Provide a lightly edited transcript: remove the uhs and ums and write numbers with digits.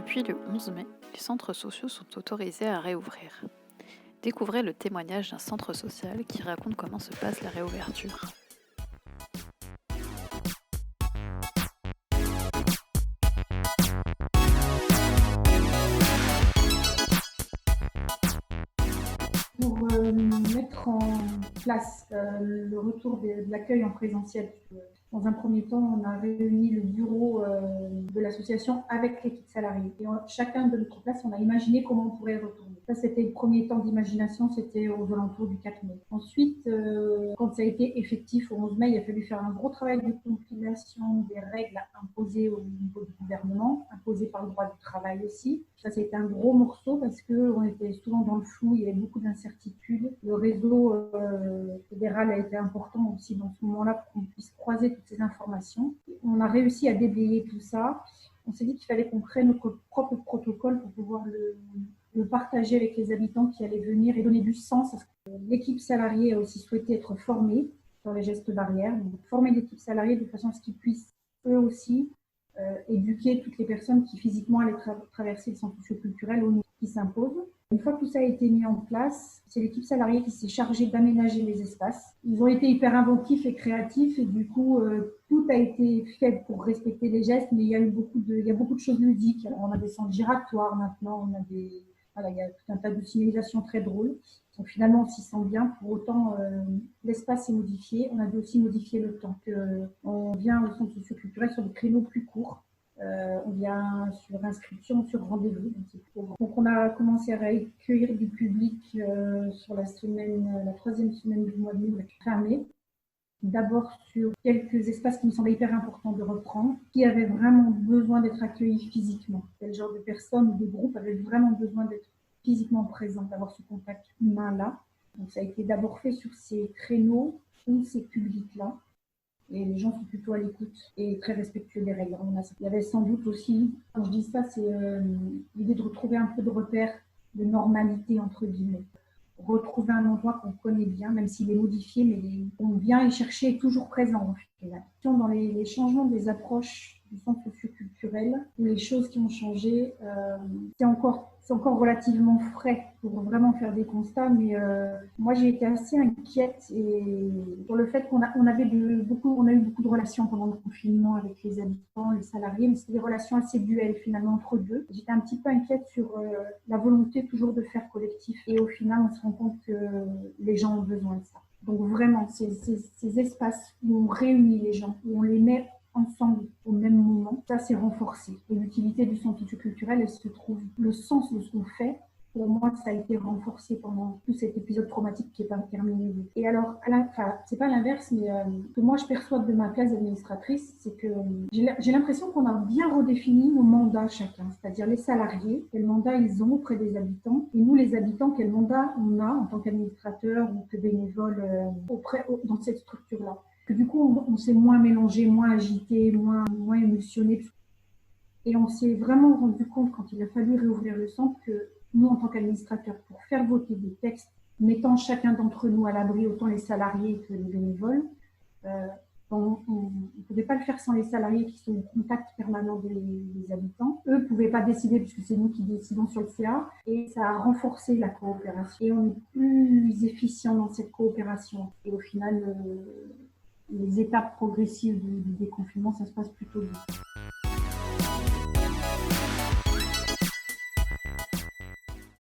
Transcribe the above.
Depuis le 11 mai, les centres sociaux sont autorisés à réouvrir. Découvrez le témoignage d'un centre social qui raconte comment se passe la réouverture. Pour mettre en place le retour de l'accueil en présentiel. Dans un premier temps, on a réuni le bureau de l'association avec l'équipe salariée. Et chacun de notre place, on a imaginé comment on pourrait retourner. Ça, c'était le premier temps d'imagination, c'était aux alentours du 4 mai. Ensuite, quand ça a été effectif au 11 mai, il a fallu faire un gros travail de compilation des règles imposées au niveau du gouvernement, imposées par le droit du travail aussi. Ça a été un gros morceau parce qu'on était souvent dans le flou, il y avait beaucoup d'incertitudes. Le réseau fédéral a été important aussi dans ce moment-là pour qu'on puisse croiser toutes ces informations. On a réussi à déblayer tout ça. On s'est dit qu'il fallait qu'on crée notre propre protocole pour pouvoir le partager avec les habitants qui allaient venir et donner du sens. L'équipe salariée a aussi souhaité être formée sur les gestes barrières, donc former l'équipe salariée de façon à ce qu'ils puissent eux aussi éduquer toutes les personnes qui physiquement allaient traverser le centre socioculturel au niveau qui s'impose. Une fois que tout ça a été mis en place, c'est l'équipe salariée qui s'est chargée d'aménager les espaces. Ils ont été hyper inventifs et créatifs et du coup, tout a été fait pour respecter les gestes, mais il y a beaucoup de choses ludiques. Alors, on a des centres giratoires maintenant, il y a tout un tas de signalisations très drôles. Donc finalement, on s'y sent bien. Pour autant, l'espace est modifié. On a dû aussi modifier le temps. On vient au centre socioculturel sur des créneaux plus courts. On vient sur inscription, sur rendez-vous. Donc on a commencé à accueillir du public sur la troisième semaine du mois de mai, fin mai. D'abord sur quelques espaces qui me semblaient hyper importants de reprendre, qui avaient vraiment besoin d'être accueillis physiquement. Quel genre de personnes ou de groupes avaient vraiment besoin d'être physiquement présents, d'avoir ce contact humain-là. Donc ça a été d'abord fait sur ces créneaux ou ces publics-là. Et les gens sont plutôt à l'écoute et très respectueux des règles. Il y avait sans doute aussi, quand je dis ça, c'est l'idée de retrouver un peu de repères de normalité, entre guillemets. Retrouver un endroit qu'on connaît bien, même s'il est modifié, mais on vient y chercher est toujours présent. Dans les changements des approches du centre socioculturel, les choses qui ont changé, c'est encore relativement frais pour vraiment faire des constats, mais moi j'ai été assez inquiète pour le fait qu'on a eu beaucoup de relations pendant le confinement avec les habitants, les salariés, mais c'était des relations assez duelles finalement entre deux. J'étais un petit peu inquiète sur la volonté toujours de faire collectif et au final on se rend compte que les gens ont besoin de ça. Donc vraiment, ces espaces où on réunit les gens, où on les met ensemble au même moment, ça c'est renforcé. Et l'utilité du centre socioculturel, elle se trouve, le sens de ce qu'on fait, pour moi, ça a été renforcé pendant tout cet épisode traumatique qui n'est pas terminé. Et alors, c'est pas l'inverse, mais ce que moi je perçois de ma place d'administratrice, c'est que j'ai l'impression qu'on a bien redéfini nos mandats chacun, c'est-à-dire les salariés, quel mandat ils ont auprès des habitants, et nous les habitants, quel mandat on a en tant qu'administrateur ou que bénévole dans cette structure-là. Que du coup, on s'est moins mélangé, moins agité, moins émotionné. Et on s'est vraiment rendu compte, quand il a fallu réouvrir le centre, que nous, en tant qu'administrateurs, pour faire voter des textes, mettant chacun d'entre nous à l'abri, autant les salariés que les bénévoles, on ne pouvait pas le faire sans les salariés qui sont au contact permanent des habitants. Eux ne pouvaient pas décider puisque c'est nous qui décidons sur le CA et ça a renforcé la coopération. Et on est plus efficient dans cette coopération. Et au final, les étapes progressives du déconfinement, ça se passe plutôt bien.